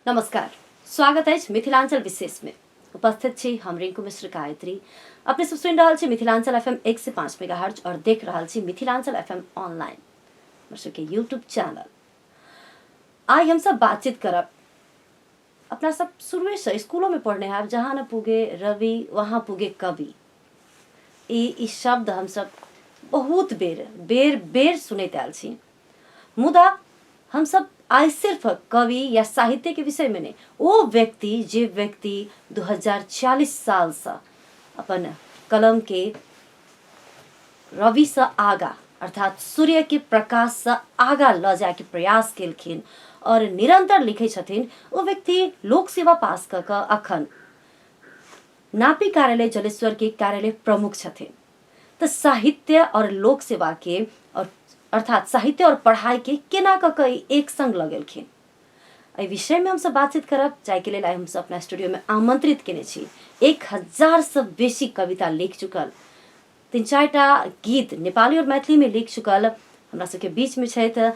नमस्कार, स्वागत है मिथिलांचल विशेष में उपस्थित छी हम रिंकू मिश्र गायत्री। अपने सब सुन रहा मिथिलांचल FM 1 से 5 मेगाहर्ट्ज और देख रहा मिथिलांचल FM ऑनलाइन दर्शक के यूट्यूब चैनल। आज हम सब बातचीत करब अपना सब शुरू से स्कूलों में पढ़ने हैं, जहाँ न पुगे रवि वहाँ पुगे कवि। ई शब्द हम सब बहुत बेर बेर बेर सुनते आल छी, मुदा हम सब आज सिर्फ कवि या साहित्य के विषय में नहीं, वो व्यक्ति जे व्यक्ति 2040 साल से अपन कलम के रवि से आगा अर्थात सूर्य के प्रकाश से आगा ल जाए के प्रयास केलखिन और निरंतर लिखे छथिन। वो व्यक्ति लोक सेवा पास कर अखन नापी कार्यालय जलेश्वर के कार्यालय प्रमुख छथिन। तो साहित्य और लोक सेवा के और अर्थात साहित्य और पढ़ाई के केना कई एक संग लगेलखिन। एहि विषय में हम सब बातचीत करब, जाय के लिए हम सब अपना स्टूडियो में आमंत्रित केने छी। 1000 से बेसी कविता लिख चुकल, 3-4टा गीत नेपाली और मैथिली में लिख चुकल हमरा सबके बीच में छथि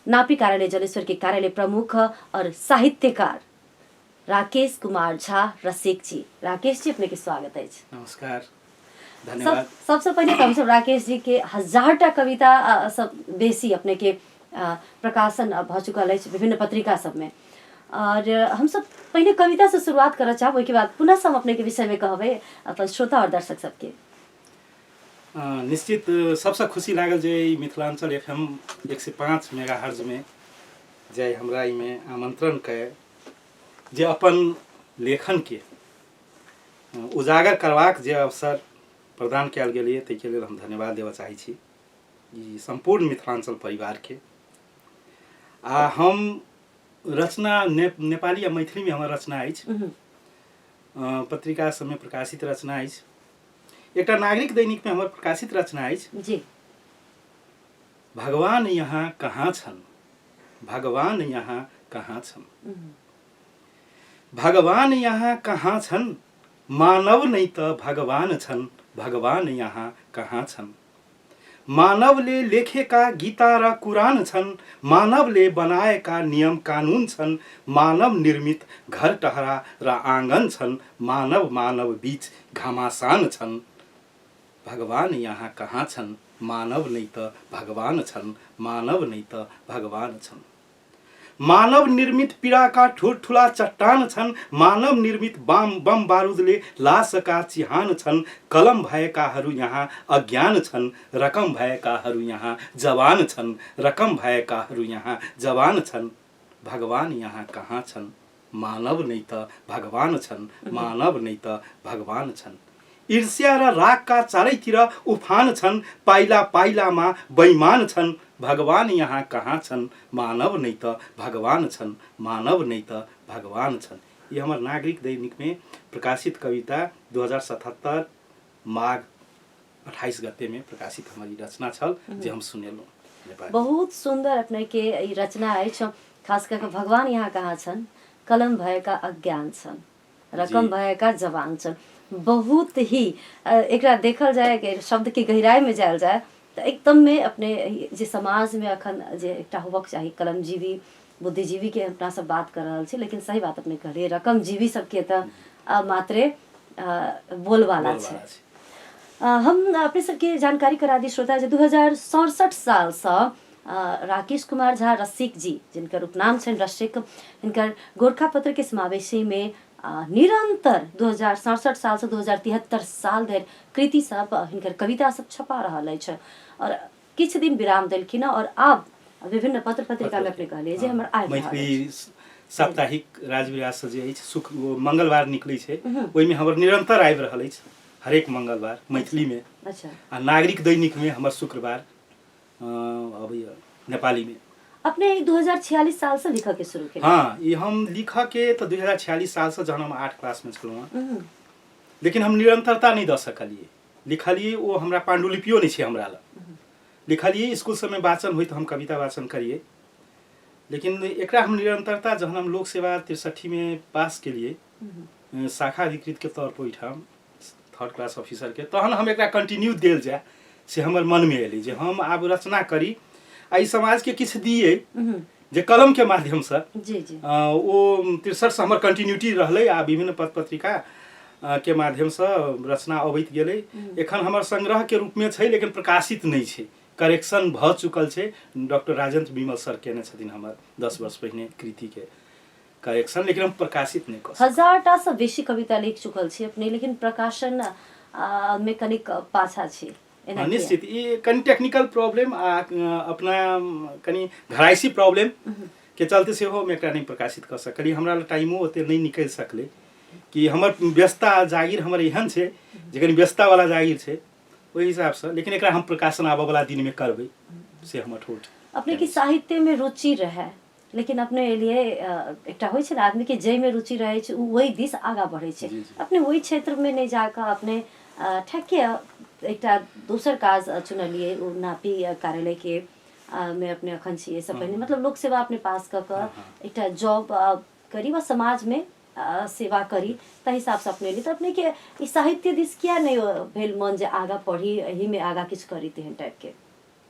नापी कार्यालय जलेश्वर के कार्यालय प्रमुख और साहित्यकार राकेश कुमार झा रसिक जी। राकेश जी, अपने के स्वागत है। नमस्कार, धन्यवाद। सबसे पहले हम सब राकेश जी के 1000टा कविता सब बेसी अपने के प्रकाशन भ चुकल है विभिन्न पत्रिका सब में, और हम सब पहले कविता से शुरुआत करना चाहब, उसके बाद पुनः हम अपने के विषय में कहबे अपन श्रोता और दर्शक सबके। निश्चित सबसे खुशी लागल जे मिथिलांचल FM 105 मेगाहर्ट्ज में जे हमरा में आमंत्रण के जे अपन लेखन के उजागर करवाक जे अवसर प्रदान कयल गेल ताहिके लेल हम धन्यवाद देवा चाहै छी ई संपूर्ण मिथिलांचल परिवार के। आ हम रचना नेपाली या मैथिली में हमर रचना अछि, पत्रिका सब में प्रकाशित रचना अछि। एक नागरिक दैनिक में हमर प्रकाशित रचना अछि जी। भगवान यहाँ कहाँ छन्, भगवान यहाँ कहाँ छन्, भगवान यहाँ कहाँ छन्, मानव नै त भगवान छन्, भगवान यहाँ कहाँ छन्। मानवले लेखेका गीता र कुरान छन्, मानवले बनाएका नियम कानुन छन्, मानव निर्मित घर टहरा र आँगन छन्, मानव मानव बीच घमासान छन्। भगवान यहाँ कहाँ छन्, मानव नै त भगवान छन्, मानव नै त भगवान छन्। मानव निर्मित पीडाका ठुल्ठुला चट्टान छन्, मानव निर्मित बम बारुदले लासका चिहान छन्। कलम भएकाहरू यहाँ अज्ञान छन्, रकम भएकाहरू यहाँ जवान छन्, रकम भएकाहरू यहाँ जवान छन्। भगवान यहाँ कहाँ छन्, मानव नै त भगवान छन्, मानव नै त भगवान छन्। ईर्ष्या र रागका चारैतिर उफान छन्, पाइला पाइलामा बैमान छन्। भगवान यहाँ कहाँ छन्, मानव नै त भगवान छन्, मानव नै त भगवान छन्। ये हमार नागरिक दैनिक में प्रकाशित कविता 2077 माघ 28 गते में प्रकाशित हमारी रचना छल जे हम सुनेलहुँ। बहुत सुंदर अपने के रचना है, खास करके भगवान यहाँ कहाँ छन्, कलम भएका अज्ञान छन्, रकम भएका जवान छन्। बहुत ही एकरा देखल जाए कि शब्द के गहराई में जायल जाए तो एकदम में अपने जे समाज में अखन जे एकटा होबक चाहिए कलमजीवी बुद्धिजीवी के अपना सब बात कर रहा छे, लेकिन सही बात अपने कहलिए रकम जीवी सबके तो मात्रे बोलवाला छे। हम अपने सबके जानकारी करा दी श्रोता जे 2067 साल से राकेश कुमार झा रसिक जी, जिनकर उपनाम छन रसिक, इनकर गोरखा पत्र के समावेशी में निरंतर 2067 साल से 2073 साल धरि कृति सब हिनकर कविता सब छपा रहा है और किछ दिन विराम देलखिन और अब विभिन्न पत्र पत्रिका में अपने कहलिए जे हमर आइ मैथिली साप्ताहिक राजविलास जे अछि सुख मंगलवार निकलै छै, ओइ में हमर निरंतर आबि रहल अछि हरेक मंगलवार मैथिली में। अच्छा। आ नागरिक दैनिक में हमर शुक्रवार अबैया नेपाली में। अपने 2046 साल से लिखा के शुरू के? हाँ, ये हम लिखा के तो 2046 साल से जहन हम 8 क्लास में छलहुँ, लेकिन हम निरंतरता नहीं द सकलिए। लिखलिए वो हमरा पांडुलिपियो नहीं छे हमरा ल, लिखलिए स्कूल सब में वाचन हुई तो हम कविता वाचन करिए, लेकिन एकरा हम निरंतरता जहन हम लोक सेवा 63 में पास के लिए शाखा अधिकृत के तौर पर ओइठाम 3rd क्लास ऑफिसर के, तहन हम एकरा कंटिन्यू देल जाए से हमर मन में एलै जे हम आब रचना करी, आई समाज के किछ दिए जे कलम के माध्यम से जी जी वो 63 से हमर कंटिन्यूटी रहले आ विभिन्न पत्र पत्रिका के माध्यम से रचना अबैत गेलै। एखन हमर संग्रह के रूप में छै लेकिन प्रकाशित नहीं छै, करेक्शन भ चुकल छै। डॉक्टर राजेंद्र विमल सर केने छथिन हमर 10 वर्ष पहिने कृति के करेक्शन, लेकिन हम प्रकाशित नहीं कर सकब। 1000टा से बेसी कविता लिख चुकल छी अपने, लेकिन प्रकाशन में कनिक पाछा छी। एना किया? निश्चित ये कनि टेक्निकल प्रॉब्लम आ अपना कनि घराइसी प्रॉब्लम के चलते से हो मैं एकरा नहीं प्रकाशित कर सकली। हमरा टाइमो ओते नहीं निकल सकले कि हमर व्यस्तता जागीर हमर एहन छै जे कनि व्यस्तता वाला जागीर छै ओहि हिसाब से, लेकिन एकरा हम प्रकाशन आबे वाला दिन में करबै से हमर ठोठ। अपने की साहित्य में रुचि रहे, लेकिन अपने लिए एकटा होइ छै ना आदमी के जय में रुचि रहे छै वही दिस आगा बढ़े छै। अपने वही क्षेत्र में नहीं जाकर अपने ठेके एकटा दोसर काज चुनलिए, ओ नापी कार्यालय के में अपने अखन छिए सब पहिने मतलब लोक सेवा अपने पास एक जॉब करी व समाज में सेवा करी त हिसाब से अपने ली। तो अपने के ई साहित्य दिस किया नहीं भेल मन जे आगा पढ़ी एही में आगा किछ करी तेहन टाइप के?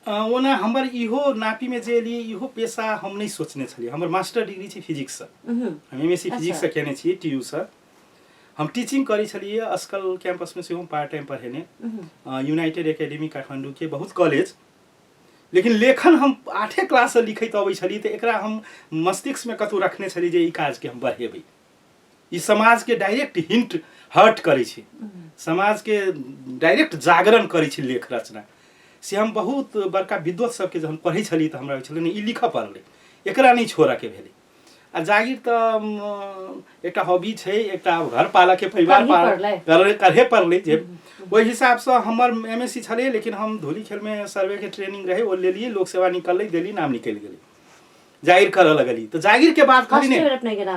ओना हमर इहो नापी में जे लिए इहो पेशा हम नहीं सोचने छलिए। हमर मास्टर डिग्री छै फिजिक्स से, हम एमएससी फिजिक्स से केने छी टीयू से। हम टीचिंग करी छलिए अस्कल कैंपस में से हम पार्ट टाइम पढ़ेने यूनाइटेड एकेडमी काठमांडू के बहुत कॉलेज। लेकिन लेखन हम 8 क्लास से लिखैत अबै छलिए तो एकरा हम मस्तिष्क में कतौ रखने छलिए जे ई काज के हम बढ़ेबै। ई समाज के डायरेक्ट हिंट हर्ट करै छै, समाज के डायरेक्ट जागरण करै छै लेख रचना से। हम बहुत बड़का विद्वत सबके जहन पढ़ै छलिए तो हमरा छलै ई लिखऽ पड़लै, एकरा नहीं छोड़ऽ के भेलै। आ जागीर तो एक हॉबी छै, एक घर पालऽ के परिवार करहे पड़लै जे ओहि हिसाब से हमर एमएससी छलै। लेकिन हम धूली खेल में सर्वे के ट्रेनिंग रहे, वो ले लिए, लोक सेवा निकल देली, नाम निकल गेलै, जागीर करऽ लगली। तो जागीर के बाद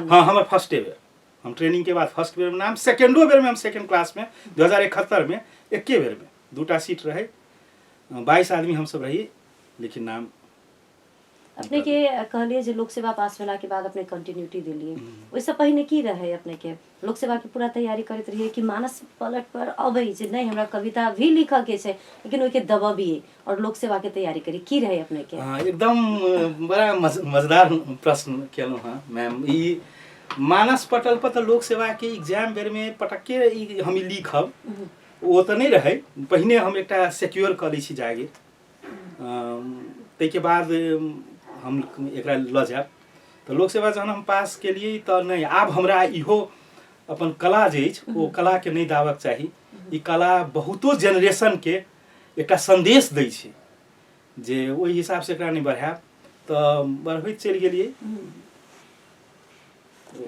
हाँ हमर फर्स्ट बेर हम ट्रेनिंग के बाद फर्स्ट बेर में नाम, सेकेंडो बेर में हम सेकेंड क्लास में 2071 में एके बेर में 2टा सीट रहे, 22 आदमी हम सब रहिए, लेकिन नाम अपने के कहलिए जे लोक सेवा पास भेला के बाद अपने कंटिन्यूटी दिलिए। ओइसे पहिने की रहे अपने के लोक सेवा के पूरा तैयारी करत रहिए कि मानस पलट पर अबै जे नहीं हमरा कविता भी लिखऽ के छै लेकिन ओइ के दबाबिए और लोक सेवा के तैयारी करी, की रहे अपने के? एकदम बड़ा मजेदार प्रश्न केलहुँ हाँ मैम। ई मानस पटल पर तो लोक सेवा के एग्जाम बेर में पटक्के हम लिखब वो तो नहीं रहे। पहिने हम एकटा सिक्योर कर लै छी जागीर, ताहिके बाद हम एकरा लऽ जायब। तो लोक सेवा जहन हम पास केलिए तो नहीं, आब हमरा इहो अपन कला जे अछि ओ कला के नहीं दाबक चाही। ई कला बहुतो जनरेशन के एकटा संदेश दै छै जे ओहि हिसाब से एकरा नहीं बढ़ायब तो बढ़बैत चलि गेलिए।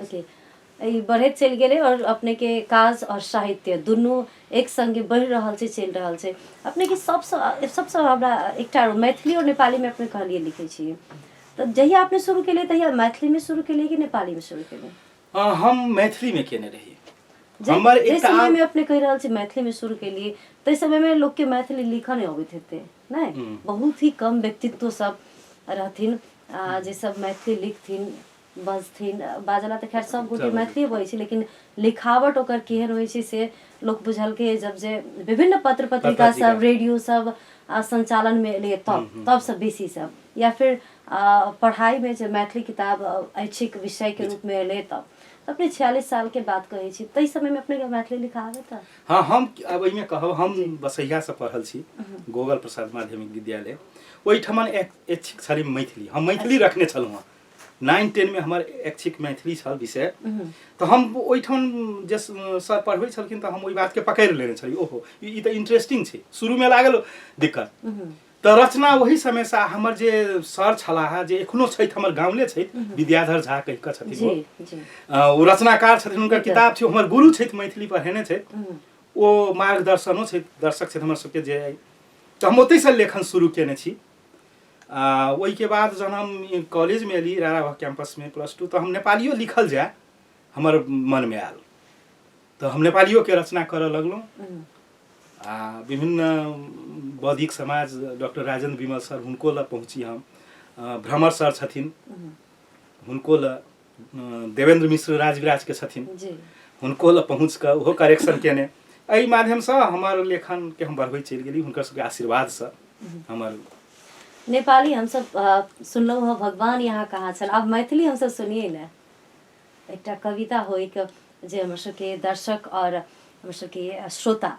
ओके, बढ़ैत चलि गेलै और अपने के काज और साहित्य दुनू एक संगे बढ़ि रहल छै, चलि रहल छै। अपने के सबसे हमरा एकटा मैथिली और नेपाली में अपने कहलिए लिखे छिए, तो जहिया आपने शुरू केलिए तहिया मैथिली में शुरू केलिए कि नेपाली में शुरू केलिए? हम मैथिली में केने रहिए। हमर एक समय में अपने कह रहल छी मैथिली में शुरू केलिए, तै समय में लोग के मैथिली लिखऽ नहीं अबैत हेतै नहीं, बहुत ही कम व्यक्तित्व सब रहथिन जे सब मैथिली लिखथिन बजथिन। बाजला तो खैर सब गोटे मैथिली बजै छै, लेकिन लिखावट ओकर केहन होइ छै से लोग बुझलकै जब जे विभिन्न पत्र पत्रिका सब रेडियो सब संचालन में एलै तब सब बेसी सब, या फिर पढ़ाई में जो मैथिली किताब ऐच्छिक विषय के रूप में एलै तब अपने 46 साल के बात कहै छी, तै समय में अपने के मैथिली लिखा आबै था? हाँ हम अब एहिमे कहब हम बसैया से पढ़ल छी, गोगल प्रसाद माध्यमिक विद्यालय, ओहिठमन ऐच्छिक छलै मैथिली। हम मैथिली रखने छलहुँ 9-10 में हमर ऐच्छिक मैथिली छल विषय। तो हम ओहिठाम जे सर पढ़बै छलखिन तो हम ओहि बात के पकड़ि लेने छलिए, ओहो ई तो इंटरेस्टिंग छै। शुरू में लागल दिक्कत, तो रचना वही समय से हमर जे सर छलाह जे एखनो छथि हमर गाँवले छथि, विद्याधर झा कहि कऽ छथिन, ओ रचनाकार छथिन, हुनकर किताब छै, हमर गुरु छथि, मैथिली पढ़ेने छथि, ओ मार्गदर्शनो छथि, दर्शक छथि हमर सबके जे। तो हम ओतैसँ लेखन शुरू केने छी। वही के बाद जब हम कॉलेज में एली रारावा कैंपस में +2 तो हम नेपालियो लिखल जाए हमर मन में आयल, तो हम नेपालियो के रचना करऽ लगलहुँ। विभिन्न बौद्धिक समाज डॉक्टर राजेंद्र विमल सर हुनको ला पहुँची हम, भ्रमर सर छथिन हुनको ला, देवेंद्र मिश्र राजविराज के छथिन हुनको ला पहुँच कऽ ओहो करेक्शन केने। एहि माध्यम से हमर लेखन के हम बढ़बैत चलि गेली, हुनकर सबके आशीर्वाद से हमर नेपाली हम सब सुनलहुँ हँ भगवान यहाँ कहाँ छन्, अब मैथिली हम सब सुनिए न। एकटा कविता होइक जे हमर सबके दर्शक और हमर सबके श्रोता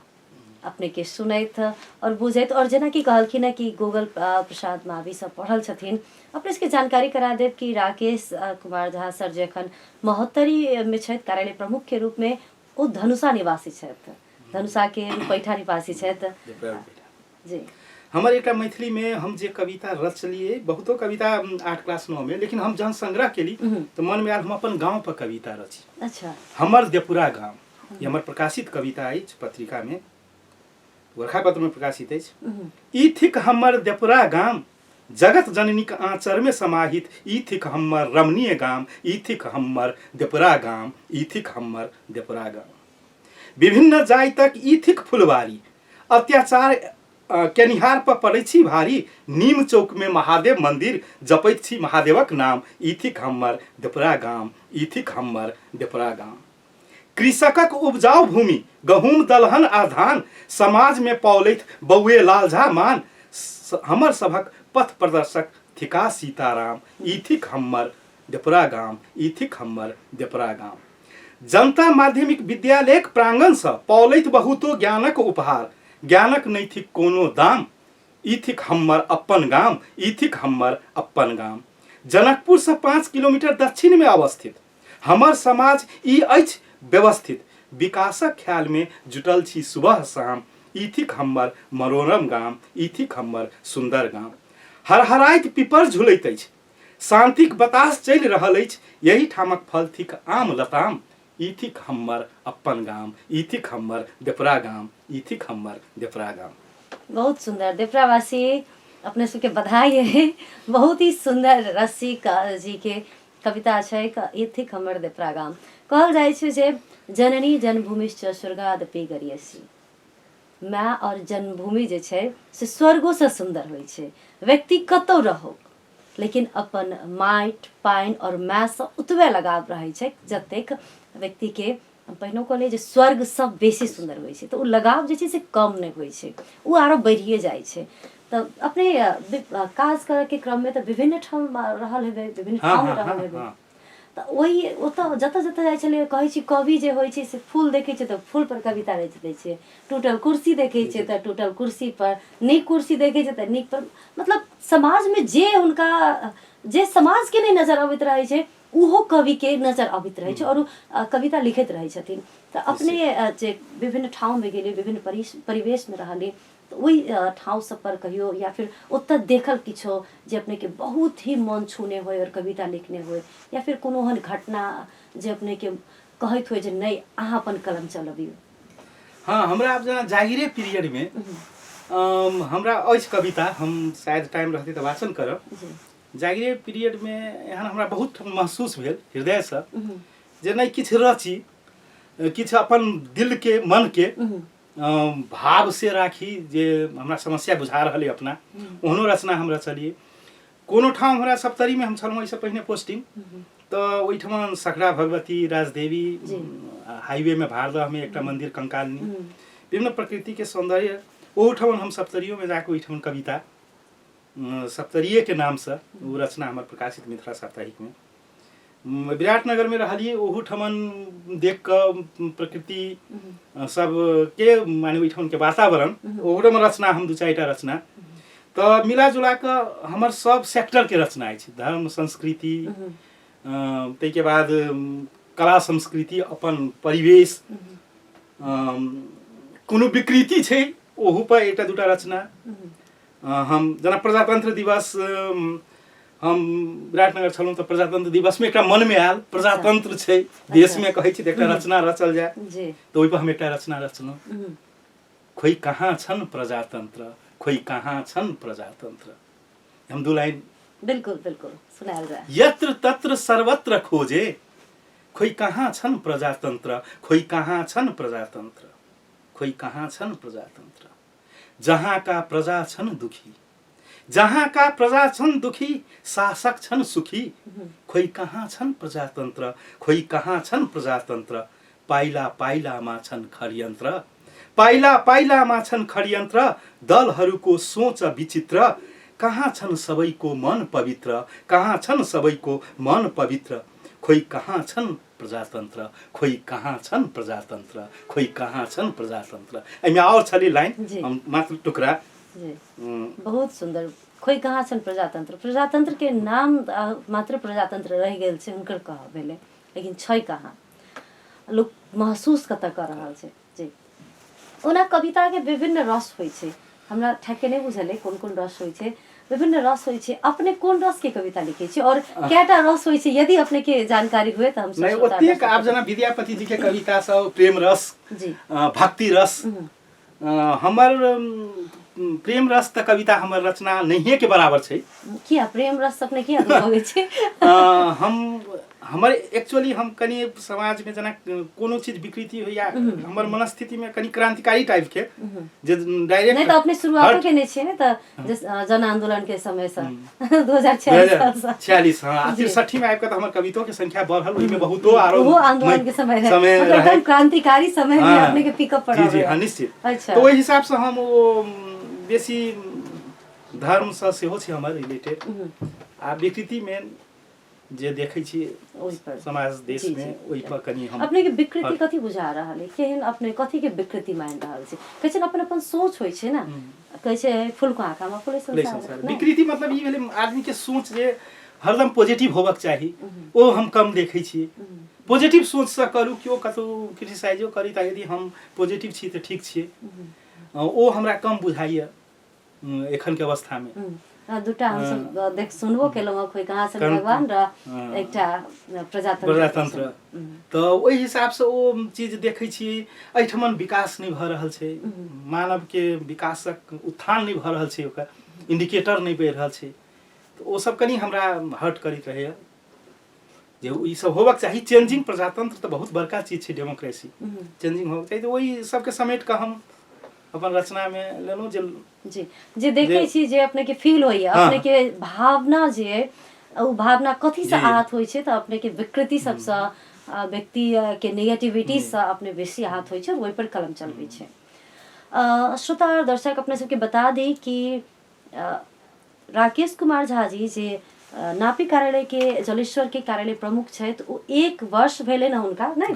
अपने के सुनैत और बुझैत, और जेना कि कहलखिन है कि गूगल प्रसाद मावी सब पढ़ल छथिन, अपने सबके जानकारी करा देव कि राकेश कुमार झा सर जे एखन महोत्तरी में छथि कार्यालय प्रमुख के रूप में, ओ धनुषा निवासी छथि, धनुषा के रूपैठा निवासी छथि जी। हमर एकटा मैथिली में हम जे कविता रचलिए, बहुतो कविता 8 क्लास 9 में, लेकिन हम जहन संग्रह केली तो मन में आयल हम अपन गांव पर कविता रची। अच्छा। हमर देपुरा गांव, ये हमर प्रकाशित कविता अछि पत्रिका में, वर्षापत्र में प्रकाशित अछि। ई थिक हमर देपुरा गांव, जगत जननीक आंचर में समाहित, ई थिक हमर रमणीय गांव, ई थिक हमर देपुरा गांव, ई थिक हमर देपुरा गांव। विभिन्न जाइतक ई थिक फुलवारी, अत्याचार केनिहार पर पड़ै छी भारी, नीम चौक में महादेव मंदिर, जपैत छी महादेवक नाम, ई थिक हमर देपुरा गांव, ई थिक हमर देपुरा गांव। कृषकक उपजाऊ भूमि, गहूम दलहन आ धान, समाज में पौलैत बौए लाल झा मान, हमर सभक पथ प्रदर्शक थिका सीताराम, ई थिक हमर देपुरा गांव, ई थिक हमर देपुरा गांव। जनता माध्यमिक विद्यालय प्रांगण से पौलैत बहुतो ज्ञानक उपहार, ज्ञानक नहीं थिक कोनो दाम, ई थिक हमर अपन गांव, ई थिक हमर अपन गांव। जनकपुर से 5 किलोमीटर दक्षिण में अवस्थित हमर समाज ई अछि व्यवस्थित, विकासक ख्याल में जुटल छी सुबह शाम, ई थिक हमर मनोरम गांव, ई थिक हमर सुंदर गांव। हरहराइत पिपर झुलैत अछि, शांतिक बतास चलि रहल अछि, यही ठामक फल थिक आम लताम, ई थिक हमर अपन गांव, ई थिक हमर देपुरा गांव, ई थिक हमर देपुरा गांव। बहुत सुंदर देपुरावासी, अपने सबके बधाई है। बहुत ही सुंदर रसिक जी के कविता छै, ई थिक हमर देपुरा गांव। कहल जाइ छै जे जननी जन्मभूमिश्च स्वर्गादपि गरीयसी, माँ और जन्मभूमि जे छै से स्वर्गो से सुंदर होइ छै। व्यक्ति कतौ रहो लेकिन अपन माटि पानि और माँ से उतबे लगाव रहै छै जतेक व्यक्ति के पहिनो कहलिए जे स्वर्ग सब बेसी सुंदर होइ छै, तो उ लगाव जे छै से कम नहीं होइ छै, उ आरो बढ़िए जाइ छै। तो अपने काज करे के क्रम में तो विभिन्न ठाम रहल हेबै, विभिन्न ठाम में रहल हेबै, तो वही ओतऽ जतऽ जतऽ जाइ छलै कहै छी कवि जे होइ छै से फूल देखै छै तऽ फूल पर कविता लिख दै छै, टूटल कुर्सी देखै छै तऽ टूटल कुर्सी पर, नीक कुर्सी देखै छै तऽ नीक पर, मतलब समाज में जे हुनका जे समाज के नहीं नजर अबैत रहै छै उहो कवि के नजर अबैत रहै छै और कविता लिखैत रहै छथिन। तो अपने जे विभिन्न ठाउँ में गेलिए, विभिन्न परिवेश में रहलिए, तो वही ठाउँ सब पर कहियो या फिर ओतऽ देखल किछो जे अपने के बहुत ही मन छूने होय और कविता लिखने होय, या फिर कोनो हन घटना जे अपने के कहैत होय जे नहीं अहाँ अपन कलम चलबियौ। हाँ, हमरा अब जना जागिरे पीरियड में हमरा अछि कविता, हम शायद टाइम रहते तो वाचन करब। जागिरे पीरियड में एहन हमरा बहुत महसूस भेल हृदय से जे नहीं किछु रची, किछु अपन दिल के मन के भाव से राखी जे हमरा समस्या बुझा रहल है अपना, ओहनो रचना हम रचलिए। कोनो ठाम हमरा सप्तरी में हम छलहुँ एहिसँ पहिने पोस्टिंग, तो ओहिठमा सखरा भगवती राजदेवी हाईवे में भारदह में एक मंदिर कंकालनी, विभिन्न प्रकृति के सौंदर्य, ओहठमन हम सप्तरियों में जाकर ओहिठमन कविता सप्तरीय के नाम से वो रचना हमारे प्रकाशित मिथिला साप्ताहिक में। विराटनगर में रहलिए, ओहूठमन देख कर प्रकृति सब के माने ओहिठमन के वातावरण, ओहूठम रचना हम 2-4टा रचना, तो मिला जुला कर हमर सब सेक्टर के रचना अछि, धर्म संस्कृति, तै के बाद कला संस्कृति, अपन परिवेश, कोनो विकृति छै ओहू पर 1-2टा रचना। हम जना प्रजातंत्र दिवस हम विराटनगर छलहुँ तो प्रजातंत्र दिवस में एक मन में आयल प्रजातंत्र छै देश में, कहै छी एक रचना रचल जाए, तो ओहि पर हम एक रचना रचलहुँ, खोई कहाँ छन प्रजातंत्र, खोई कहाँ छन प्रजातंत्र। हम 2 लाइन बिल्कुल बिल्कुल सुनायल जाए। यत्र तत्र सर्वत्र खोजे, खोई कहाँ छन प्रजातंत्र, खोई कहाँ छन प्रजातंत्र, खोई कहाँ छन प्रजातंत्र। जहाँ का प्रजा छन दुखी, जहाँ का प्रजा छन दुखी, शासक छन सुखी, खोई कहाँ छन प्रजातंत्र, खोई कहाँ छन प्रजातंत्र। पाइला पाइलामा छन् खड्यन्त्र, पाइला पाइलामा छन् खड्यन्त्र, दलहरूको सोच विचित्र, कहाँ छन् सबैको मन पवित्र, कहाँ छन् सबैको मन पवित्र, खोइ कहाँ छन् प्रजातन्त्र, खोइ कहाँ छन् प्रजातन्त्र, खोइ कहाँ छन् प्रजातन्त्र। एहिमे और छली लाइन, हम मात्र टुकड़ा। जी बहुत सुंदर। खोइ कहाँ छन् प्रजातन्त्र, प्रजातंत्र के नाम मात्र प्रजातंत्र रह गेल छै, हुनकर कह भेलै, लेकिन छै कहाँ, लोग महसूस कतऽ कर रहल छै। जी ओना कविता के विभिन्न रस होइ छै, हमरा ठेके नहीं बुझल कोन कोन रस होइ छै, विभिन्न रस होइ छै। अपने कोन रस के कविता लिखे छी और केटा रस होइ छै, यदि अपने के जानकारी हुए त हम नहीं ओतेक आप जना विद्यापति जी के कविता सब प्रेम रस, जी भक्ति रस, हमर प्रेम रस त कविता हमर रचना नहीं के बराबर छै। किया प्रेम रस अपने किया होवे छै? हम हमर एक्चुअली हम कनी समाज में जना कोनो चीज विकृति होइया हमर मनस्थिति में कनी क्रांतिकारी टाइप के जे डायरेक्ट नहीं तो अपने शुरुआत के नहीं छे ने त जन आंदोलन के समय से 2046 हां 63 में आबि के त हमर कविताओं के संख्या बढ़ल, ओहि में बहुतो आरो वो आंदोलन के समय है, एकदम क्रांतिकारी समय में अपने के पिकअप पड़ा। जी हां निश्चित। अच्छा, तो ओहि हिसाब से हम वो बेसी धर्म से सेहो छै हमर रिलेटेड, आ विकृति में जे देखै छी समाज देश में ओहि पर कनी हम अपने के विकृति कथि बुझा रहल है, केहन अपने कथि के विकृति मान रहल छै? कहै छै अपन अपन सोच होइ छै ना, कहै छै फूल को आँखा में फूले संसार। विकृति मतलब ई भेलै आदमी के सोच जे हरदम पॉजिटिव होबक चाही, ओ हम कम देखै छी। पॉजिटिव सोच से करू, केओ कतौ क्रिटिसाइजो करी त यदि हम पॉजिटिव छी त ठीक छियै, ओ हमरा कम बुझाइया एखन के अवस्था में। दुटा हम सब देख सुनबो केलहुँ, खोइ कहाँ छन् भगवान र एकटा प्रजातंत्र। तो ओहि हिसाब से ओ चीज देखै छी। एहिठमन विकास नहीं भ रहल छै, मानव के विकासक उत्थान नहीं भ रहल छै, ओकर इंडिकेटर नहीं बढ़ि रहल छै। तो ओ सब कनी हमरा हर्ट करैत रहैया जे ई सब होबक चाही। चेंजिंग प्रजातंत्र तो बहुत बड़का चीज छै, डेमोक्रेसी चेंजिंग होबक चाही। तो ओहि सबके समेट के हम अपन रचना में लेलहुँ जे जे देखै छी, जे अपने के फील होइया, अपने के भावना जे ओ भावना कथि से आहत होइ छै, त अपने के विकृति सब से, व्यक्ति के नेगेटिविटी से अपने बेसी आहत होइ छै, ओहि पर कलम चलबै छै। श्रोता और दर्शक अपने सबके बता दी कि राकेश कुमार झा जी जे नापी कार्यालय के जलेश्वर के कार्यालय प्रमुख छथि, ओ 1 वर्ष भेले न हुनका, नहीं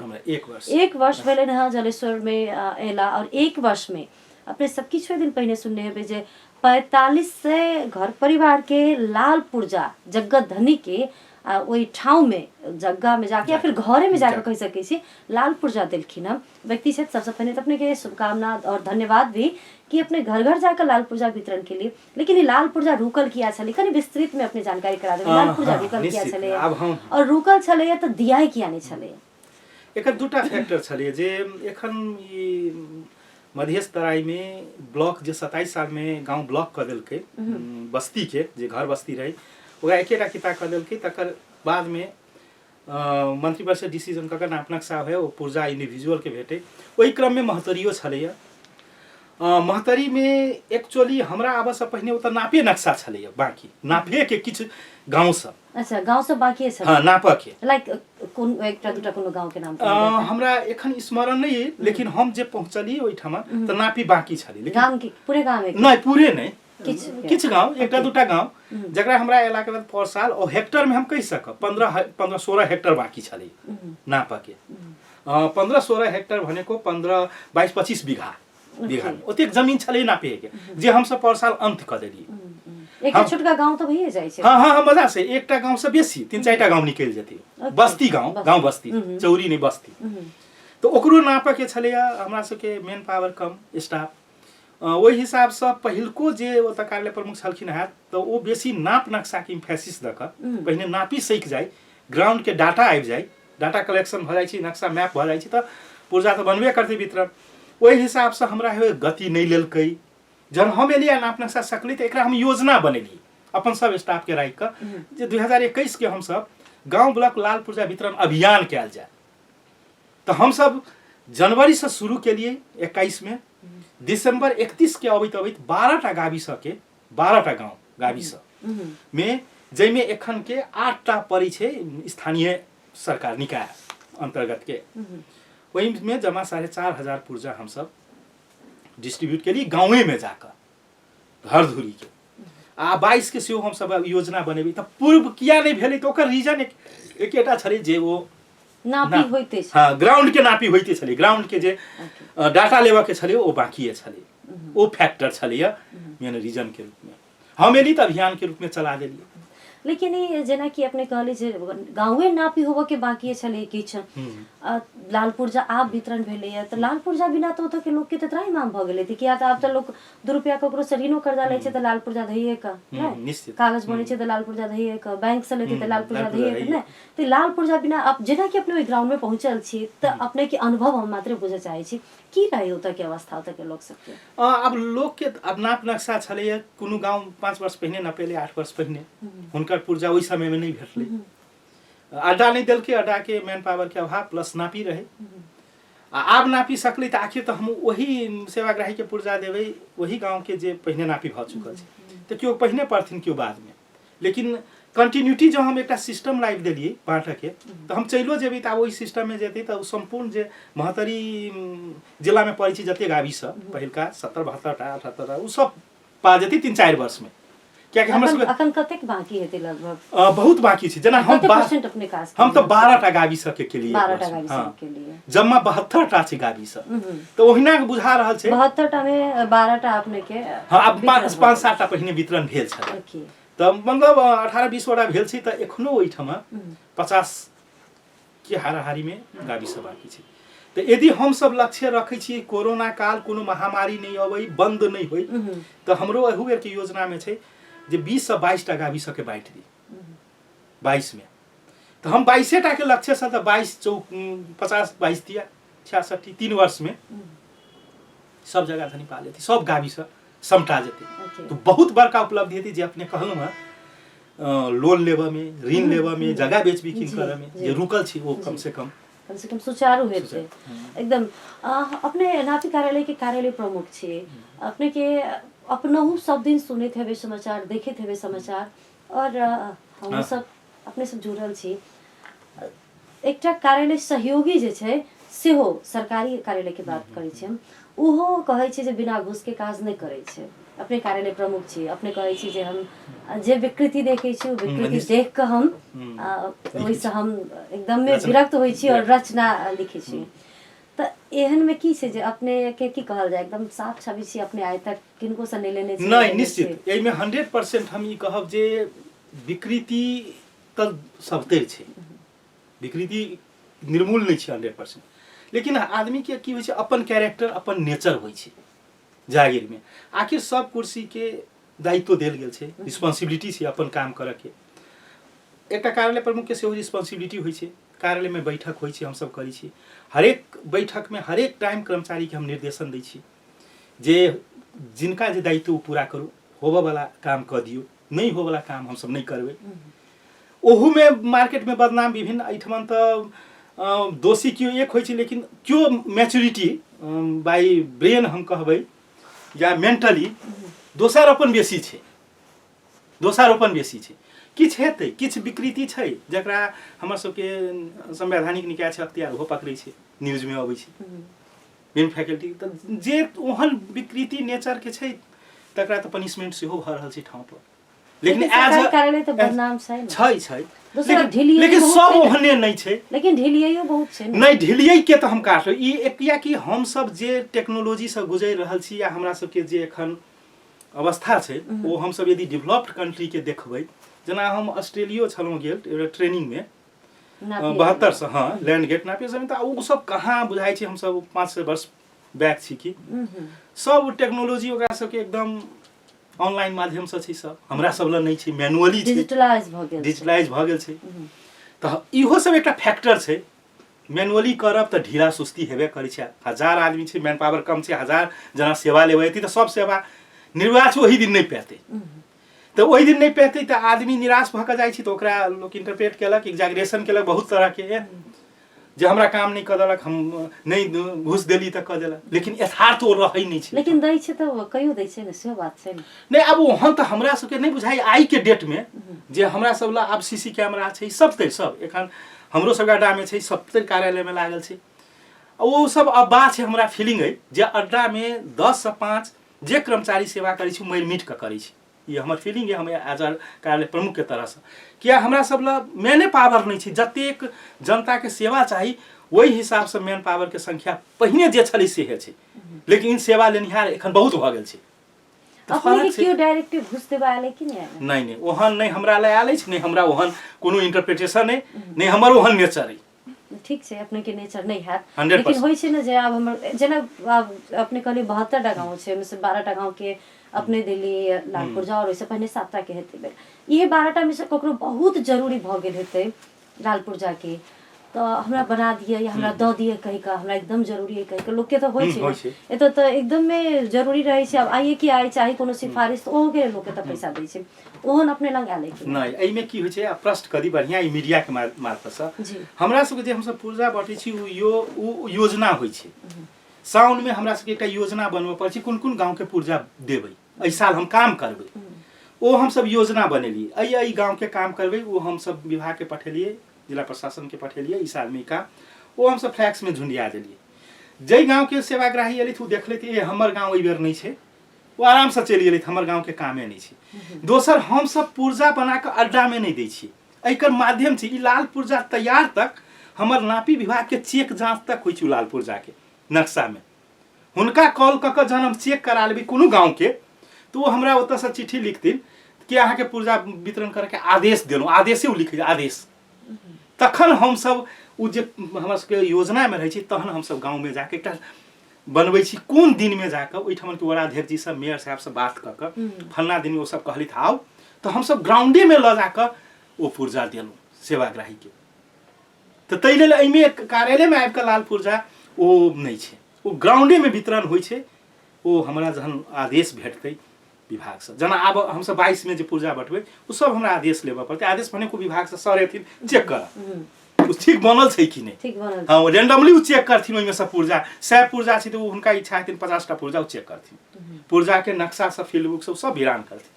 1 वर्ष भेले न जलेश्वर में एला, और 1 वर्ष में अपने सब किछु दिन पहले सुनने हेबे जे 45 से घर परिवार के लाल पुर्जा जगत धनी के वही ठाव में जगह में जाके या फिर घरे में जाके कह सके छी लाल पुर्जा दिलखिन हम व्यक्ति से। सबसे पहले तो अपने के शुभकामना और धन्यवाद भी कि अपने घर घर जाकर लाल पुर्जा वितरण के लिए। लेकिन ये लाल पुर्जा रुकल किया छले, कनी विस्तृत में अपने जानकारी करा देबे। लाल पुर्जा रुकल किया छले और रुकल छले त दिया किया नहीं छले? एकर दूटा फैक्टर छले जे एखन ई मध्य तराई में ब्लॉक जे 27 साल में गांव ब्लॉक कर देलकै, बस्ती के जे घर बस्ती रही ओकरा एकेटा किता कर देलकै। तकर बाद में मंत्रिपरिषद डिसीजन ककर नाप नक्शा है वो पुर्जा इंडिविजुअल के भेटे। वही क्रम में महतरियो छलैया। महतरी में एक्चुअली हमरा आबे से पहिने ओत नापे नक्शा छलैया, बाकी नापे के किछ गांव सब। अच्छा, गांव सब बाकी छै? हां, नाप के लाइक कोन एकटा दुटा कोनो गांव के नाम हमरा एखन स्मरण नहीं है, लेकिन हम जे पहुंचली ओइ ठमा त नापी बाकी छलै। लेकिन गांव के पूरे गांव में नहीं, पूरे नहीं, किछ गांव, एकटा दुटा गांव जकरा हमरा एला के बाद पर साल और हेक्टर में हम कह सकब 15-16 हेक्टर बाकी छलै नाप के। 15-16 हेक्टर भने को 15-22-25 बीघा ओतेक जमीन छलै नापे के, जे हम सब पर साल अंत क देली। एकटा छोटका गांव त भइए जाइ छै। हां हां, मजा से एकटा गांव से बेसी 3-4टा गांव निकल जेतै। बस्ती गांव बस्ती, चौरी नहीं बस्ती। तो ओकरो नाप के छलैया। हमरा सबके मेन पावर कम, स्टाफ ओहि हिसाब से पहिलको जे ओत कार्यालय प्रमुख छलखिन है तो वो बेसी नाप नक्शा के इम्फेसिस द क पहिने नापी सीख जाय, ग्राउंड के डाटा आबि जाय, डाटा कलेक्शन भ जाय छै, नक्शा मैप भ जाय छै, त पुर्जा त बनबे करतै वितरण। ओहि हिसाब से हमरा गति नहीं लेलकै। जब हम एलिया नाप नक्शा सकली त एकरा हम योजना बनेली अपन सब स्टाफ के राखि क जे 2021 के हम सब गांव ब्लॉक लाल पुर्जा वितरण अभियान कैल जाए। तो हम सब जनवरी से शुरू के लिए 21 में दिसंबर 31 के अबैत 12टा गाविस के 12टा गांव गाविस में, जैमे एखन के 8टा पड़ी छै स्थानीय सरकार निकाय अंतर्गत के। वही में जमा 4,500 पुर्जा हम सब डिस्ट्रीब्यूट के लिए गाँवे में जाकर घर धुरी के। आ 22 के सेहो हम सब योजना बनेबै त पूर्व किया नहीं भेलै त ओकर रीजन एकेटा छलै जे ओ नापी होइते छै। हाँ ग्राउंड के नापी होइते छलै, ग्राउंड के जे डाटा लेबऽ के छलै ओ बाकी छलै, ओ फैक्टर छलै मेन रीजन के रूप में हम एली त अभियान के रूप में चला देलियै। लेकिन ई जेना कि अपने कहली जे गाँवे नापी होबऽ के बाकी छलै किछु, लाल पुर्जा आब वितरण भेलैया त लाल पुर्जा बिना त ओतऽ के लोग के त त्राहिमाम भ गेलै, किया त आब त लोग 2 रुपया ककरो से ऋणो कर्जा लै छै त लाल पुर्जा धइए क, निश्चित कागज बनै छै त लाल पुर्जा धइए क, बैंक से लेतै त लाल पुर्जा धइए क नै। त लाल पुर्जा बिना अब जेना कि अपने ओइ ग्राउंड में पहुंचल छी त अपने के अनुभव हम मात्र बुझे चाहे छी की रहे ओतऽ के अवस्था, ओतऽ के लोग सबके। अब लोग के अब नाप नक्शा छलैया, कोनो गांव 5 वर्ष पहिने नपेले, 8 वर्ष पहिने हुनकर पुर्जा ओहि समय में नहीं भेटलै, अड्डा नहीं देलकै, अड्डा के मैन पावर के अभाव प्लस नापी रहे, आब नापी सकलै त आखिर त हम वही सेवाग्राही के पुर्जा देबै वही गांव के जे पहिने नापी भ चुकल छै, त केओ पहिने पढ़थिन केओ बाद में। लेकिन कंटिन्यूटी जो हम एक सिस्टम लाइव दिलिए बाँट के तो हम चलो जेबी त वही सिस्टम में जेते तो संपूर्ण जे महतरी जिला में पड़े जते गाविस पहिलका 70 72 78 उ सब पा जेती 3-4 वर्ष में। क्या कि हमर अखन कतेक बाकी हेते लगभग? बहुत बाकी छै, जना हम 12% अपने काज हम तो 12 टा गाविस के लिए 12 टा गाविस के लिए जम्मा 72 टा छै गाविस, तो ओहिना के बुझा रहल छै 72 टा में 12 टा अपने के हां अब 5-7 टा पहिने वितरण भेल छै, त मतलब 18-20 वटा भेल छै, त एखनो ओइठमा 50 के हाराहारी में गाविस बाकी छै। त यदि हम सब लक्ष्य रखै छी कोरोना काल कोनो महामारी नहीं अबै, बंद नहीं होई, त हमरो एहू बेर के योजना में छै जे 20 से 22 टा गाविस के बांट दी 22 में, तो हम 22 टा के लक्ष्य से त 22 50 22 दिया 66 3 वर्ष में सब जगह धनी पा लेती, सब गाविस समटा जेते। तो बहुत बड़का उपलब्धि थी जे अपने कहलूँ है लोन लेबा में, ऋण लेबा में, जगह बेच बिकिन करे में जे रुकल छी वो कम से कम सुचारू हेतै एकदम। अपने नापी कार्यालय के कार्यालय प्रमुख छी, अपने के अपनहु सब दिन सुनैत हेबे समाचार, देखैत हेबे समाचार, और हम सब अपने सब जुड़ल छी। एकटा कार्यालय सहयोगी जे छै सेहो सरकारी कार्यालय के बात करै छी हम, ओहो कहै छै जे बिना घूस के काज नहीं करै छै। अपने कार्यालय प्रमुख छी, अपने कहै छी जे हम जे विकृति देखै छी विकृति देख के हम ओहि से हम एकदम में विरक्त होइ छी और रचना लिखै छी। त एहन में की छै जे अपने के की कहल जाय, एकदम साफ छवि छी अपने आइ तक किनको से नहीं लेने छी? नहीं निश्चित एहि में 100% हम ई कहब जे विकृति त सबते छै, विकृति निर्मूल नहीं छै 100%, लेकिन आदमी के की होइ छै अपन कैरेक्टर अपन नेचर होइ छै जागीर में। आखिर सब कुर्सी के दायित्व देल गेल छै, रिस्पांसिबिलिटी छै अपन काम करे के। एकटा कार्यालय प्रमुख के सेहो रिस्पांसिबिलिटी होइ छै, कार्यालय में बैठक होइ छै, हम सब करै छी, हरेक बैठक में हरेक टाइम कर्मचारी के हम निर्देशन दै छी जे जिनका जे दायित्व पूरा करू, होबे वाला काम क दियो, नहीं हो वाला काम हम सब नहीं करबै। ओहू में मार्केट में बदनाम विभिन्न एठमन त दोषी क्यों एक होइ छै, लेकिन क्यों मैच्योरिटी बाय ब्रेन हम कहबै या मेंटली दोषारोपण बेसी छै, दोषारोपण बेसी छै। किछ हेतै, किछ विकृति छै जकरा हमर सबके संवैधानिक निकाय छै अख्तियार हो पकड़ै छै, न्यूज में अबै छै मेन फैकल्टी, त जे ओहन विकृति नेचर के छै तकरा त पनिशमेंट सेहो भ रहल छै ठाउँ पर। लेकिन एज कार्यालय त बदनाम छै छै लेकिन सब ओहने नहीं छै, लेकिन ढिलियाइयो बहुत छै नहीं ढिलियाई के तो हम काटो ई किया कि हम सब जे टेक्नोलॉजी से गुजर रहल छी या हमरा सब के जे एखन अवस्था छै वो हम सब यदि डेवलप्ड कंट्री के देखबै, जना हम ऑस्ट्रेलिया छलौ गेल ट्रेनिंग में 72 से हाँ लैंड गेट नापे समय त उ सब कहाँ बुझाई छै, हम सब 5 वर्ष बैक छी कि सब टेक्नोलॉजी ओकरा सब के एकदम ऑनलाइन माध्यम से छै, सब हमरा सब ल नहीं छै, मैनुअली छै, डिजिटलाइज भ गेल छै। त इहो सब एकटा फैक्टर छै, मैनुअली करब त ढीला सुस्ती हेबे करै छै, 1000 आदमी छै, मैन पावर कम छै, 1000 जना सेवा लेबै त सब सेवा निर्वाह छै ओही दिन नहीं पेतै, तो ओही दिन नहीं पेतै त आदमी निराश भ के जाइ छै, त ओकरा लोग इंटरप्रेट केलक, एग्जैगरेशन केलक बहुत तरह के जे हमरा काम नहीं क देलक, हम नहीं घुस देली त क देलक, लेकिन यथार्थ ओ रहै नहीं छै। लेकिन दै छै त कहियो दै छै न, सेहो बात छै न। नहीं अब ओहन त हमरा सब के नहीं बुझाई आई के डेट में जे हमरा सब ला अब सीसी कैमरा छै, सब ते सब एखन हमरो सब अड्डा में छै, सब ते कार्यालय में लागल छै, वो सब अब बात छै हमरा फीलिंग है जे अड्डा में 10 से 5 जे कर्मचारी सेवा करै छै मैल मीट के करै छै, ये हमर फीलिंग है हम एज अ कार्यालय प्रमुख के तरह से किया हमरा सब ला मैन पावर नहीं छै जतेक जनता के सेवा चाही वही हिसाब से मैन पावर के संख्या पहिने जे छलै से छै लेकिन सेवा लेनिहार एखन बहुत भ गेल छै अपने के क्यों डायरेक्टिव घुस देबा आले कि नहीं नहीं ओहन नहीं हमरा ले आले छै नहीं हमरा ओहन कोनो इंटरप्रिटेशन नहीं हमर ओहन नेचर है ठीक छै अपने के नेचर नहीं है 100%। लेकिन होय छै ना जे आब हमर जेना आब अपने कहली 72 टा गांव छै में से 12 टा गांव के अपने दिल्ली लालपुर जाओ और ओइसे पहले 7 टा के हेते बेर ये 12 टा में से ककरो बहुत जरूरी भ गेल हेते लालपुर जाके तो हमरा बना दिए या हमरा द दिए कहि का हमरा एकदम जरूरी है कहि के लोग के तो होय छै एतो तो एकदम में जरूरी रहे छै अब आइए कि आइ चाहे कोनो सिफारिश तो ओहो के लोग के तो पैसा दै छै ओहन अपने लग आले कि नहीं एई में की होय छै प्रश्न करी बढ़िया ई मीडिया के मार्फत से जी हमरा सब जे हम सब पूर्जा बाँटै छी उ योजना होय छै साउन में हमरा सब एकटा योजना बनबे पड़ छै कोन गांव के पूर्जा देबै एहि साल हम काम करबै ओ हम सब योजना बनेलिए एई गांव के काम करबै वो हम सब विभाग के पठेलिए जिला प्रशासन के पठेलिए इस आदमी का वो हम सब फ्लैक्स में झुंडिया देलिए जय गांव के सेवाग्राही एलिथ उ देखले ए हमर गांव एहि बेर नहीं छै वो आराम से चलि गेलिथ हमर गांव के कामे नहीं छै दोसर हम सब पूर्जा बना के अड्डा में नहीं दै छी एकर माध्यम छै ई लाल पूर्जा तैयार तक हमर नापी विभाग के चेक जांच तक होय छै लाल पूर्जा के नक्शा में हुनका कॉल क के जहन हम चेक करा लेबै कोनो गांव के तो वो हमरा ओतऽ से चिट्ठी लिखथिन कि अहाँ के पूर्जा वितरण करे के आदेश देलहुँ आदेशे उ लिखै आदेश तखन हम सब उ जे हमर सबके योजना में रहै छै तहन हम सब गांव में जाके एकटा बनबै छी कोन दिन में जाके ओइठमन के वड़ाध्यक्ष जी सब मेयर साहब से बात क के फलना दिन वो सब कहलिथ आओ तो हम सब ग्राउंडे में ल जाके वो पूर्जा देलहुँ सेवाग्राही के तो तै लेल एहि में कार्यालय में आबि के लाल पूर्जा ओ नहीं छै वो ग्राउंडे में वितरण होय छै ओ हमरा जहन आदेश भेटतै विभाग से जना आब हम सब 22 में जे पूर्जा बटबै ओ सब हमरा आदेश लेबे पड़तै आदेश भने को विभाग से सर एथिन चेक कर उस ठीक बनल छै कि नहीं ठीक बनल हां रैंडमली उ चेक करथिन ओइ में सब पूर्जा 100 पूर्जा छै तो हुनका इच्छा हेथिन 50 टा पूर्जा उ चेक करथिन पूर्जा के नक्शा सब फील्ड बुक सब भिरान करथिन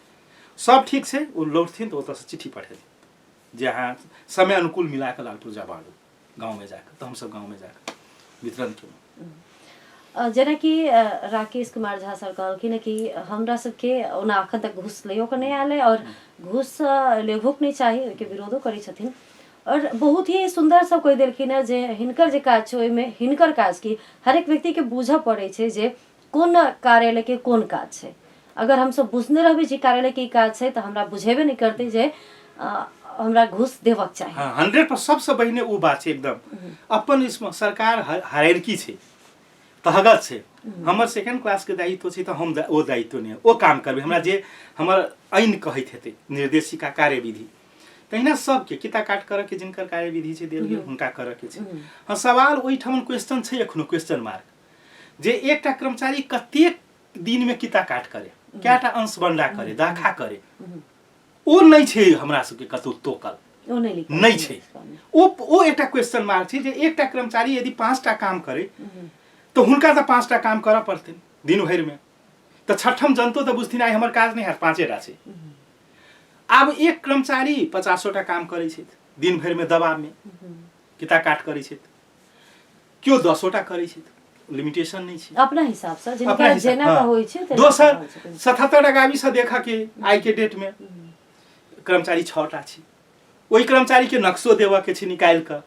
सब ठीक छै उ लौटथिन तो ओतऽ से चिट्ठी पठेथिन जे हां समय अनुकूल मिला के लाल पूर्जा बाड़ू गांव में जाके तो हम सब गांव में जाके वितरण केलहुँ जेना कि राकेश कुमार झा सर कहलखिन कि हमरा सबके ओना अखन तक घूस लियो के नहीं आले और घूस लेबोक नहीं चाहिए के विरोधो करै छथिन और बहुत ही सुंदर सब कहि देलखिन जे हिनकर जे काज छै ओइ में हिनकर काज की हर एक व्यक्ति के बुझ पड़े छै जे कोन कार्यालय के कोन काज छै अगर हम सब बुझने रहबै जे कार्यालय के काज छै तो हमरा बुझेबे नहीं करते जे हमरा घूस देबक चाहिए हां 100% सबसे पहिने उ बात छै एकदम अपन इसमें सरकार हायरार्की छै तहगत छै हमर सेकंड क्लास के दायित्व छै तो हम ओ दायित्व नहीं ओ काम करबै हमरा जे हमर आइन कहैत हेतै निर्देशिका कार्यविधि तहिना सबके किता काट करे के जिनकर कार्यविधि छै देल गेल हुनका करे के छै हां सवाल ओइ ठमन क्वेश्चन छै एखनो क्वेश्चन मार्क जे एकटा कर्मचारी कतेक दिन में किता काट करे कएटा अंश बंडा करे दाखा करे ओ नहीं छै हमरा सबके कतौ तोकल ओ नहीं छै ओ एकटा क्वेश्चन मार्क छै जे एकटा कर्मचारी यदि 5 टा काम करे तो हुनका तो 5 टा काम करऽ पड़तै दिन भर में तो छठम जनतो तो बुझथिन आइ हमर काज नहीं है 5 टा छै आब एक कर्मचारी 50 टा काम करै छै दिन भर में दबाव में किता काट करै छै क्यों 10 टा करै छै लिमिटेशन नहीं छै अपना हिसाब से जिनका जेना का होय छै दोसर 77 टा गावी से देखा के आई के डेट में कर्मचारी 6 टा छै ओई कर्मचारी के नक्शो देवा के छै निकाल के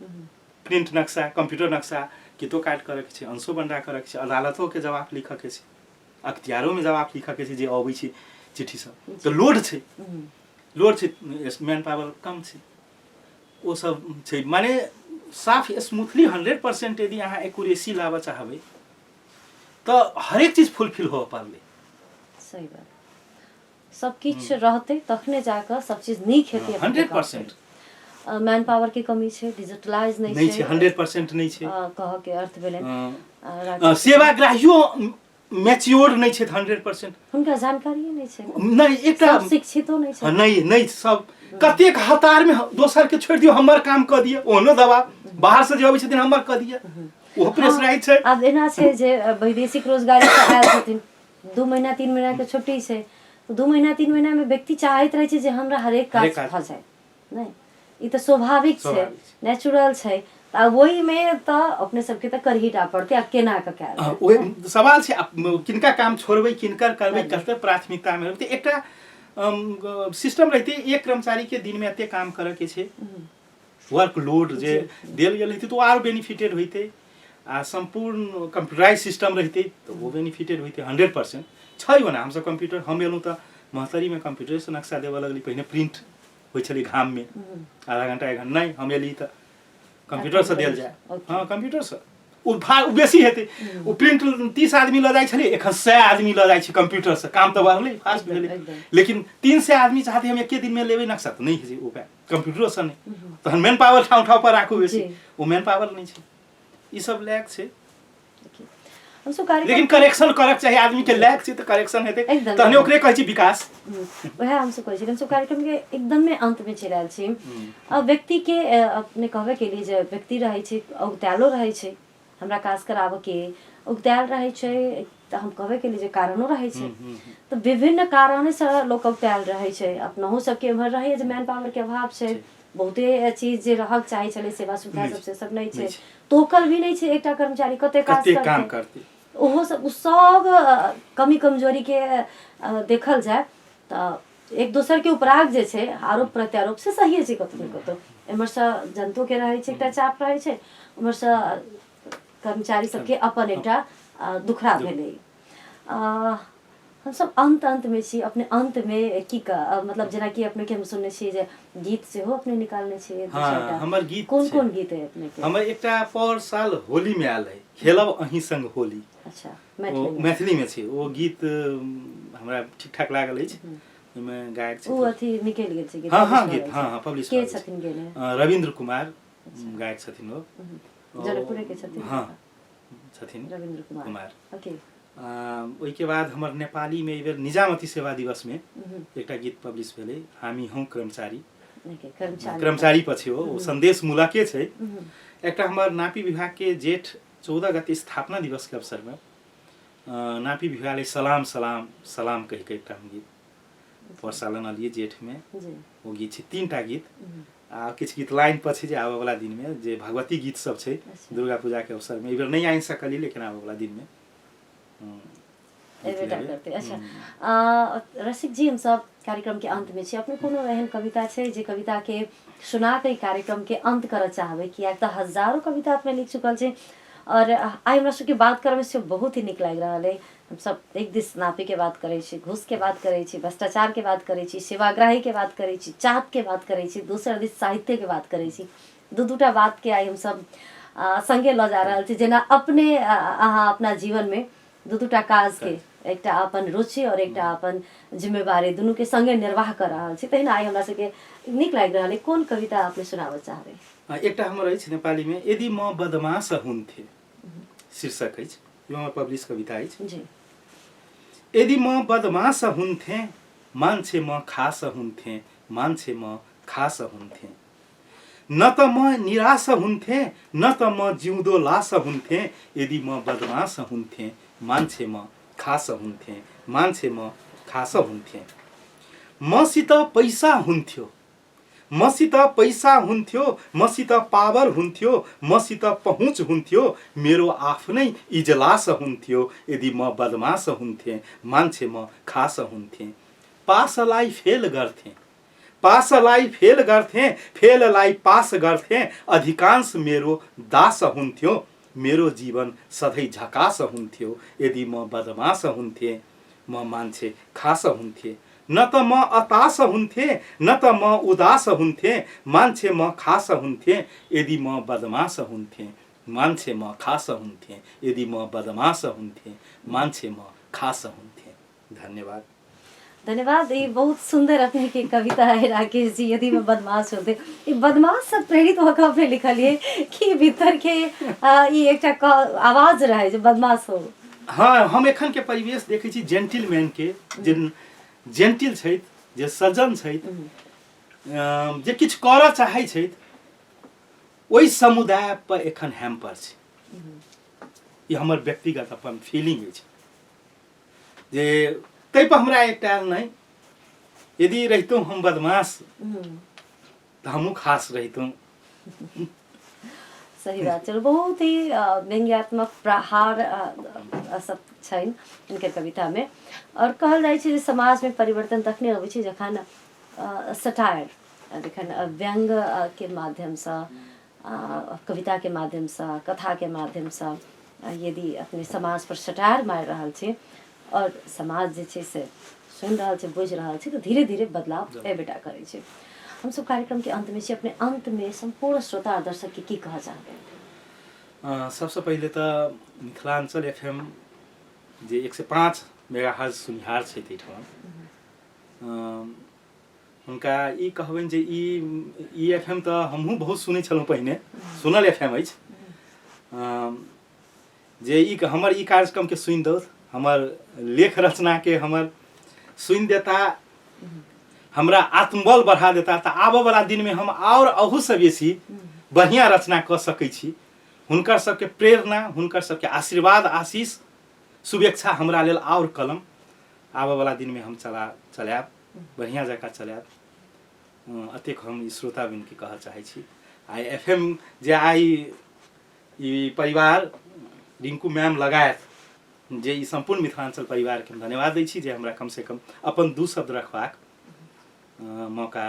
प्रिंट नक्शा कंप्यूटर नक्शा कितो काट करे के छै अंशो बंडा करे के छै अदालतों के जवाब लिखे के छै अख्तियारों में जवाब लिखे के छै जे अबै छै चिट्ठी सब तो लोड छै मैन पावर कम छै ओ सब छै माने साफ स्मूथली 100% यदि अहाँ एक्यूरेसी लाबे चाहबै तो हर एक चीज फुलफिल हो पाले सही बात सब किछ रहते तखने जाकर सब चीज नीक हेतै 100% मैन पावर के कमी छै डिजिटलाइज नहीं छै 100% नहीं छै कह के अर्थ भेलै सेवाग्राहियो मैच्योर नहीं छै 100% हुनका जानकारी नहीं छै नहीं एकटा शिक्षितो नहीं छै नहीं सब कतेक हतार में दोसर के छोड़ दियो हमर काम क दिए ओनो दबाव बाहर से जे अबै छथिन हमर क दिए ओ प्रेशराइज छै अब एना छै जे वैदेशिक रोजगारी से आयल छथिन 2 महीना 3 महीना के छुट्टी छै तो 2 महीना 3 महीना में व्यक्ति चाहैत रहे छै जे हमरा हरेक काज भ जाए नहीं ई तो स्वाभाविक छै नेचुरल छै आ वही में तो अपने सबके तो करहीटा पड़ते आ केना के कैल ओए सवाल छै किनका काम छोड़बै किनकर करबै कते प्राथमिकता में रहतै एकटा सिस्टम रहते एक कर्मचारी के दिन में एते काम करे के छे वर्कलोड जे देल गेल रहते तो आर बेनिफिटेड होते आ संपूर्ण कंप्यूटराइज सिस्टम रहते तो वो बेनिफिटेड होते 100% छै बना हम सब कंप्यूटर हम एलू तो महतरी में कंप्यूटर से नक्शा देवे लगली पहले प्रिंट होय छले घाम में आधा घंटा 1 घंटा नहीं हम एली तो कंप्यूटर से देल जाए हाँ कंप्यूटर से उ बेसी हेते उ प्रिंट 30 आदमी ल जाय छले एखन 100 आदमी ल जाय छै कंप्यूटर से काम तो बढ़ले फास्ट भेले लेकिन 300 आदमी चाहते हम एक दिन में लेबे नक्शा तो नहीं है उपाय कंप्यूटर से नहीं तहन मैन पावर ठाव पर राखू बेसी वो मैन पावर नहीं छै ई सब लैक छै लेकिन करेक्शन करक चाहिए आदमी के लैक छै तो करेक्शन हेते तहने ओकरे कहै छी विकास वह हमसे कहै छी हमसे कार्यक्रम के एकदम में अंत में चलि आयल छी अब व्यक्ति के अपने कहबे के लिए जे व्यक्ति रहै छै औगतालो रहै छै हमरा खास कर आब के उगताल रहे छै त हम कहबे के लिए जे कारणो रहे छै तो विभिन्न कारण से लोग उगताल रहे छै अपनहु सबके उम्र रहे जे मैन पावर के अभाव छै बहुते चीज जे रहक चाहे चले सेवा सुविधा सबसे सब नहीं छै तोकल भी नहीं छै एकटा कर्मचारी कते काम करते ओहो सब कमी कमजोरी के देखल जाए त एक दोसर के उपराग जे छै आरोप प्रत्यारोप से सही छै कतो कतो एमर से जनतो के रहे छै एकटा चाप रहे छै उमर से कर्मचारी सबके अपन एकटा दुखरा भेलै हम सब अंत में छी अपने अंत में की मतलब जेना कि अपने के हम सुनने छी जे गीत से हो अपने निकालने छी हां हमर गीत कोन गीत है अपने के हमर एकटा पर साल होली में आयल है खेलब अही संग होली अच्छा मैथिली में छै ओ गीत हमरा ठीक ठाक लागल अछि ओमे गायक छै ओ अथी निकल गेल छै गीत हां गीत हां पब्लिश के छथिन गेने रविंद्र कुमार गायक छथिन ओ जनकपुर के छथिन हां छथिन रविंद्र कुमार ओके ओई के बाद हमर नेपाली में एबेर निजामती सेवा दिवस में एकटा गीत पब्लिश भेलै हामी हौ कर्मचारी कर्मचारी पछि हो संदेश मूलके छै एकटा हमर नापी विभाग के जेठ 14 गते स्थापना दिवस के अवसर में नापी विभागले सलाम सलाम सलाम कह के एकटा गीत प्रसारण लिए जेठ में वो गीत छै 3टा गीत आ किछ गीत लाइन पछि जे आवे वाला दिन में जे भगवती गीत सब छै दुर्गा पूजा के अवसर में एबेर नहीं आइ सकली लेकिन आवे वाला दिन में करते अच्छा रसिक जी हम सब कार्यक्रम के अंत में छी अपने कोनो एहन कविता छै जे कविता के सुना के कार्यक्रम के अंत करऽ चाहबै कि एक हजारों कविता अपने लिख चुकल छै और आई हमरा सबके बात करबे से बहुत ही निक लागि रहल है हम सब एक दिस नापी के बात करे छी घूस के बात करे छी भ्रष्टाचार के बात करे छी सेवाग्राही के बात करे छी चाहत के बात करे छी दोसर दिस साहित्य के बात करे छी दूटा बात के आई हम सब संगे ल जा रहल छी जेना अपने अहाँ अपना जीवन में दूटा काज के एकटा अपन रुचि और एकटा अपन जिम्मेवारी दुनू के संगे निर्वाह कर रहल छी तहिना आई हमरा सबके निक लागि रहल है कोन कविता आपने सुनाबऽ चाहबै एकटा हमर अछि नेपाली में यदि म बदमाश हुन्थे शीर्षक अछि यो हमर पब्लिश कविता अछि जी यदि म बदमाश हुन्थे मान्छे म खास हुन्थे मान्छे म खास हुन्थे न त म निराश हुन्थे न त म जिउँदो लाश हुन्थे यदि म बदमाश हुन्थे मान्छे म खास हुन्थे मान्छे म खास हुन्थे मसित पैसा हुन्थ्यो मसित पैसा हुन्थ्यो मसित पावर हुन्थ्यो मसित पहुँच हुन्थ्यो मेरो आफ्नै इजलास हुन्थ्यो यदि म बदमाश हुन्थे मान्छे म खास हुन्थे पासलाई फेल गर्थे पासलाई फेल गर्थे फेललाई पास गर्थे अधिकांश मेरो दास हुन्थ्यो मेरो जीवन सधैँ झकास हुन्थ्यो यदि म बदमाश हुन्थे म मान्छे खास हुन्थे न त म अतास हुन्थे न त म उदास हुन्थे मान्छे म खास हुन्थे यदि म बदमाश हुन्थे मान्छे म खास हुन्थे यदि म बदमाश हुन्थे मान्छे म खास हुन्थे धन्यवाद धन्यवाद ये बहुत सुंदर अपने की कविता है राकेश जी यदि मैं बदमाश होते ये बदमाश से प्रेरित होकर अपने लिखल है कि भीतर के ये एक आवाज रहे जो बदमाश हो हाँ हम एखन के परिवेश देखे छी जेंटलमैन के जिन जेंटिल छै जे सज्जन छै जे किछ करऽ चाहै छै ओइ समुदाय पर एखन हैम्पर छै ये हमर व्यक्तिगत अपन फीलिंग अछि जे तै पर हमरा एकटा नहीं यदि रहितों हम बदमाश तो हमहूँ खास रहितों सही बात चलो बहुत ही व्यंग्यात्मक प्रहार सब छन् इनकर कविता में। और कहल जाइ छै जे समाज में परिवर्तन तखने अबै छै जखन सटायर जखन व्यंग के माध्यम से कविता के माध्यम से कथा के माध्यम से यदि अपने समाज पर सटायर मारि रहल छै और समाज जे छै से सुनि रहल छै बुझि रहल छै तो धीरे धीरे बदलाव एबेटा करै छै। हम सब कार्यक्रम के अंत में छी, अपने अंत में संपूर्ण श्रोता और दर्शक के की कह चाहबे? सबसे पहिले तो मिथिलांचल एफएम जे 105 मेगाहर्ज सुनिहार छै तैठाम हुनका ई कहबनि जे ई एफएम तो हमहूँ बहुत सुनै छलहुँ पहिने, सुनल एफएम अछि, जे ई हमर ई कार्यक्रम के सुनि दौथ, हमर लेख रचना के हमर सुनि देता, हमरा आत्मबल बढ़ा देता, तो आबऽ वाला दिन में हम और अहू से बेसी बढ़िया रचना क सकै छी। हुनकर सबके प्रेरणा, हुनकर सबके आशीर्वाद, आशीष, शुभेच्छा हमरा लेल और कलम आबऽ वाला दिन में हम चलायब, बढ़िया जकाँ चलायब। अतेक हम श्रोताबिन के कहऽ चाहै छी। आई एफएम जे आई ई परिवार रिंकू मैम लगायत जे ई संपूर्ण मिथिलांचल परिवार के धन्यवाद दै छी जे हमरा कम से कम अपन दू शब्द रखबाक मौका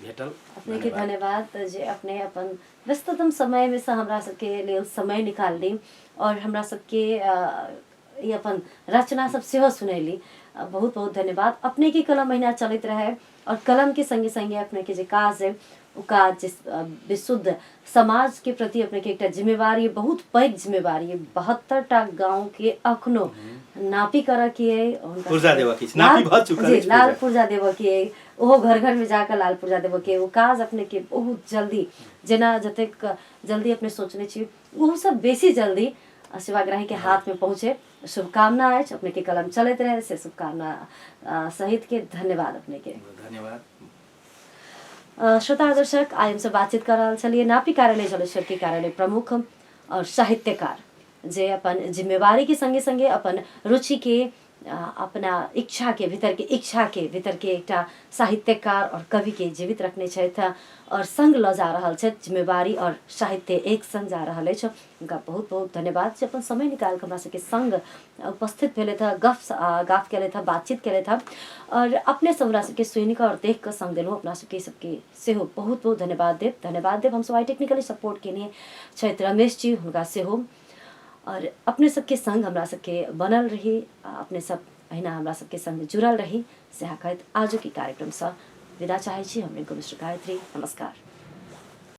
भेटल। अपने के धन्यवाद जे अपने अपन व्यस्ततम समय में से हमरा सबके लेल समय निकाल ली और हमरा सबके ये अपन रचना सब सेहो सुनैली। बहुत बहुत धन्यवाद। अपने की कलम महीना चलते रहे और कलम के संगे संगे अपने के जे काज है उ काज जिस विशुद्ध समाज के प्रति अपने के एक जिम्मेवारी, बहुत पैघ जिम्मेवारी, 72टा गांव के अखनो नापी कर के पुर्जा देव के नापी भ चुकल है, लाल पुर्जा देव के ओहो घर घर में जाकर लाल पुर्जा देव के वो काज अपने के बहुत जल्दी जेना जतेक जल्दी अपने सोचने छी वो सब बेसी जल्दी सेवाग्राही के हाथ में पहुँचे। शुभकामना है अपने के कलम चलते रहे से शुभकामना सहित के धन्यवाद अपने के धन्यवाद। श्रोता दर्शक आई हमसे बातचीत कर रहा चलिए नापी कार्यालय जलेश्वर के कार्यालय प्रमुख और साहित्यकार जे अपन जिम्मेवारी के संगे संगे अपन रुचि के अपना इच्छा के भीतर के एक साहित्यकार और कवि के जीवित रखने छथि और संग ल जा रहल छथि, जिम्मेवारी और साहित्य एक संग जा रहल अछि। उनका बहुत बहुत धन्यवाद जे अपन समय निकाल के हमरा सबके संग उपस्थित भेले था, गप केले था, बातचीत केले था और अपने सब हमरा सबके सुनि के और देख के संग देलहुँ। अपना सबके सेहो बहुत बहुत धन्यवाद देव। हम सब आई टेक्निकली सपोर्ट केने छथि रमेश जी, हुनका सेहो और अपने सबके संग हमरा सबके बनल रही, अपने सब अहिना हमरा सबके संग जुड़ल रही। सेहा कहत आज की कार्यक्रम से विदा चाहै छी। हम रिंकू मिश्र गायत्री। नमस्कार।